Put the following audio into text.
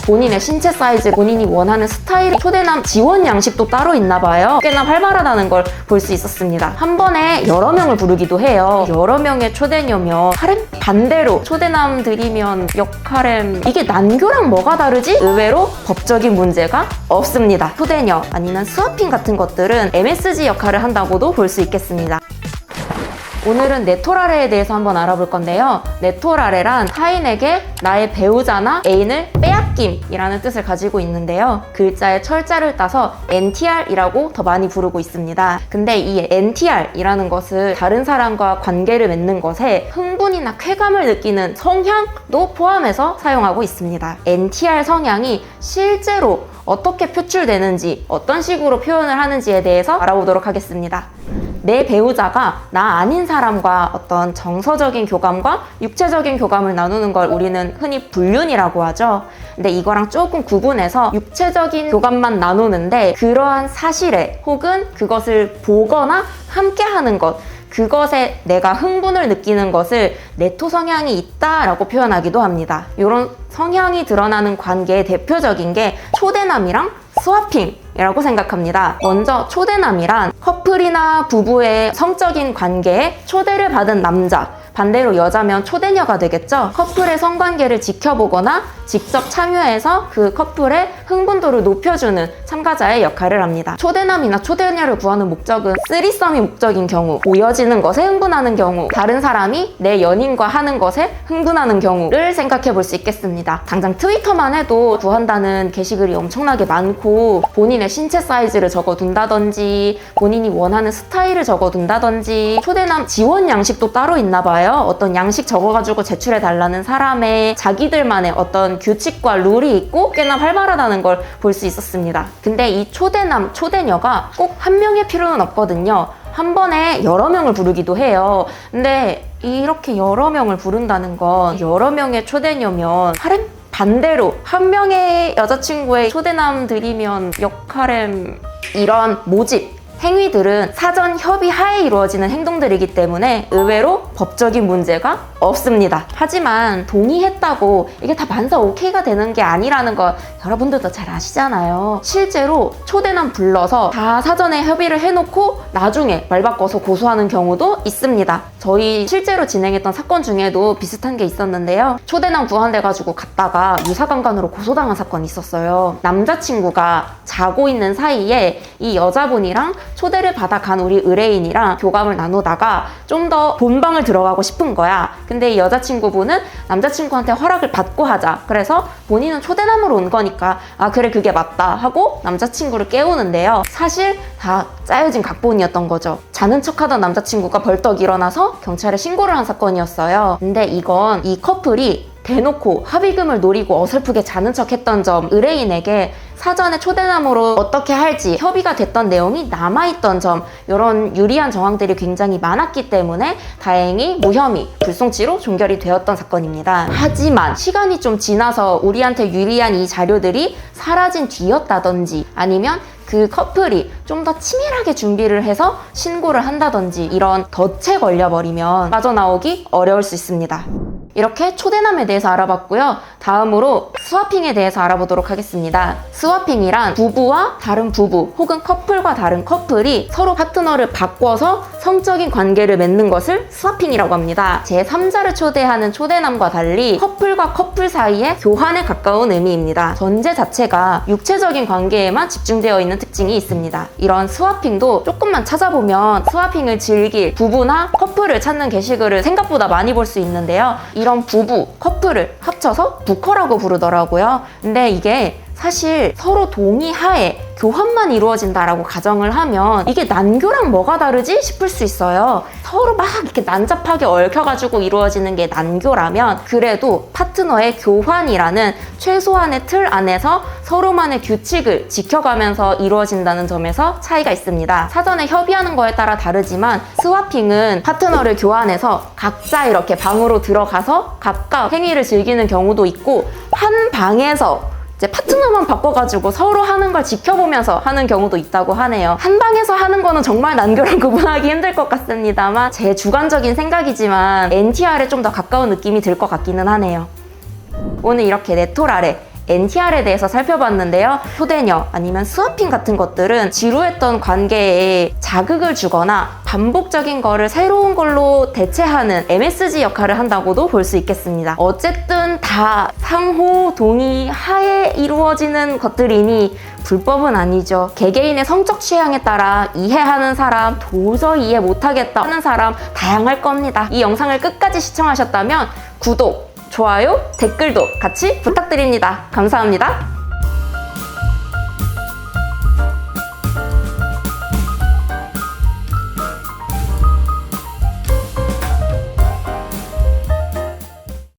본인의 신체 사이즈, 본인이 원하는 스타일, 초대남 지원 양식도 따로 있나 봐요. 꽤나 활발하다는 걸 볼 수 있었습니다. 한 번에 여러 명을 부르기도 해요. 여러 명의 초대녀면 하렘? 반대로 초대남 들이면 역하렘. 이게 난교랑 뭐가 다르지? 의외로 법적인 문제가 없습니다. 초대녀 아니면 스와핑 같은 것들은 MSG 역할을 한다고도 볼 수 있겠습니다. 오늘은 네토라레에 대해서 한번 알아볼 건데요. 네토라레란 타인에게 나의 배우자나 애인을 빼앗김이라는 뜻을 가지고 있는데요. 글자의 철자를 따서 NTR이라고 더 많이 부르고 있습니다. 근데 이 NTR이라는 것을 다른 사람과 관계를 맺는 것에 흥분이나 쾌감을 느끼는 성향도 포함해서 사용하고 있습니다. NTR 성향이 실제로 어떻게 표출되는지, 어떤 식으로 표현을 하는지에 대해서 알아보도록 하겠습니다. 내 배우자가 나 아닌 사람과 어떤 정서적인 교감과 육체적인 교감을 나누는 걸 우리는 흔히 불륜이라고 하죠. 근데 이거랑 조금 구분해서 육체적인 교감만 나누는데 그러한 사실에 혹은 그것을 보거나 함께 하는 것, 그것에 내가 흥분을 느끼는 것을 네토 성향이 있다라고 표현하기도 합니다. 이런 성향이 드러나는 관계의 대표적인 게 초대남이랑 스와핑이라고 생각합니다. 먼저 초대남이란 커플이나 부부의 성적인 관계에 초대를 받은 남자, 반대로 여자면 초대녀가 되겠죠. 커플의 성관계를 지켜보거나 직접 참여해서 그 커플의 흥분도를 높여주는 참가자의 역할을 합니다. 초대남이나 초대녀를 구하는 목적은 쓰리썸이 목적인 경우, 보여지는 것에 흥분하는 경우, 다른 사람이 내 연인과 하는 것에 흥분하는 경우를 생각해 볼 수 있겠습니다. 당장 트위터만 해도 구한다는 게시글이 엄청나게 많고 본인의 신체 사이즈를 적어둔다든지 본인이 원하는 스타일을 적어둔다든지 초대남 지원 양식도 따로 있나 봐요. 어떤 양식 적어가지고 제출해달라는 사람의 자기들만의 어떤 규칙과 룰이 있고 꽤나 활발하다는 걸 볼 수 있었습니다. 근데 이 초대남, 초대녀가 꼭 한 명의 필요는 없거든요. 한 번에 여러 명을 부르기도 해요. 근데 이렇게 여러 명을 부른다는 건 여러 명의 초대녀면 하렘? 반대로 한 명의 여자친구의 초대남 들이면 역하렘. 이런 모집 행위들은 사전 협의 하에 이루어지는 행동들이기 때문에 의외로 법적인 문제가 없습니다. 하지만 동의했다고 이게 다 만사 오케이가 되는 게 아니라는 거 여러분들도 잘 아시잖아요. 실제로 초대남 불러서 다 사전에 협의를 해놓고 나중에 말 바꿔서 고소하는 경우도 있습니다. 저희 실제로 진행했던 사건 중에도 비슷한 게 있었는데요. 초대남 구한돼가지고 갔다가 유사강간으로 고소당한 사건이 있었어요. 남자친구가 자고 있는 사이에 이 여자분이랑 초대를 받아 간 우리 의뢰인이랑 교감을 나누다가 좀 더 본방을 들어가고 싶은 거야. 근데 이 여자친구분은 남자친구한테 허락을 받고 하자. 그래서 본인은 초대남으로 온 거니까 아 그래 그게 맞다 하고 남자친구를 깨우는데요. 사실 다 짜여진 각본이었던 거죠. 자는 척하던 남자친구가 벌떡 일어나서 경찰에 신고를 한 사건이었어요. 근데 이건 이 커플이 대놓고 합의금을 노리고 어설프게 자는 척 했던 점, 의뢰인에게 사전에 초대남으로 어떻게 할지 협의가 됐던 내용이 남아있던 점, 이런 유리한 정황들이 굉장히 많았기 때문에 다행히 무혐의, 불송치로 종결이 되었던 사건입니다. 하지만 시간이 좀 지나서 우리한테 유리한 이 자료들이 사라진 뒤였다든지 아니면 그 커플이 좀 더 치밀하게 준비를 해서 신고를 한다든지 이런 덫에 걸려버리면 빠져나오기 어려울 수 있습니다. 이렇게 초대남에 대해서 알아봤고요. 다음으로 스와핑에 대해서 알아보도록 하겠습니다. 스와핑이란 부부와 다른 부부 혹은 커플과 다른 커플이 서로 파트너를 바꿔서 성적인 관계를 맺는 것을 스와핑이라고 합니다. 제3자를 초대하는 초대남과 달리 커플과 커플 사이의 교환에 가까운 의미입니다. 전제 자체가 육체적인 관계에만 집중되어 있는 특징이 있습니다. 이런 스와핑도 조금만 찾아보면 스와핑을 즐길 부부나 커플을 찾는 게시글을 생각보다 많이 볼 수 있는데요. 이런 부부, 커플을 합쳐서 부커라고 부르더라고요. 근데 이게 사실 서로 동의하에 교환만 이루어진다라고 가정을 하면 이게 난교랑 뭐가 다르지 싶을 수 있어요. 서로 막 이렇게 난잡하게 얽혀가지고 이루어지는 게 난교라면 그래도 파트너의 교환이라는 최소한의 틀 안에서 서로만의 규칙을 지켜가면서 이루어진다는 점에서 차이가 있습니다. 사전에 협의하는 거에 따라 다르지만 스와핑은 파트너를 교환해서 각자 이렇게 방으로 들어가서 각각 행위를 즐기는 경우도 있고 한 방에서 이제 파트너만 바꿔가지고 서로 하는 걸 지켜보면서 하는 경우도 있다고 하네요. 한 방에서 하는 거는 정말 난교랑 구분하기 힘들 것 같습니다만 제 주관적인 생각이지만 NTR에 좀 더 가까운 느낌이 들 것 같기는 하네요. 오늘 이렇게 네토라레, NTR에 대해서 살펴봤는데요. 초대녀 아니면 스와핑 같은 것들은 지루했던 관계에 자극을 주거나 반복적인 거를 새로운 걸로 대체하는 MSG 역할을 한다고도 볼 수 있겠습니다. 어쨌든 다 상호 동의 하에 이루어지는 것들이니 불법은 아니죠. 개개인의 성적 취향에 따라 이해하는 사람, 도저히 이해 못하겠다 하는 사람 다양할 겁니다. 이 영상을 끝까지 시청하셨다면 구독, 좋아요, 댓글도 같이 부탁드립니다. 감사합니다.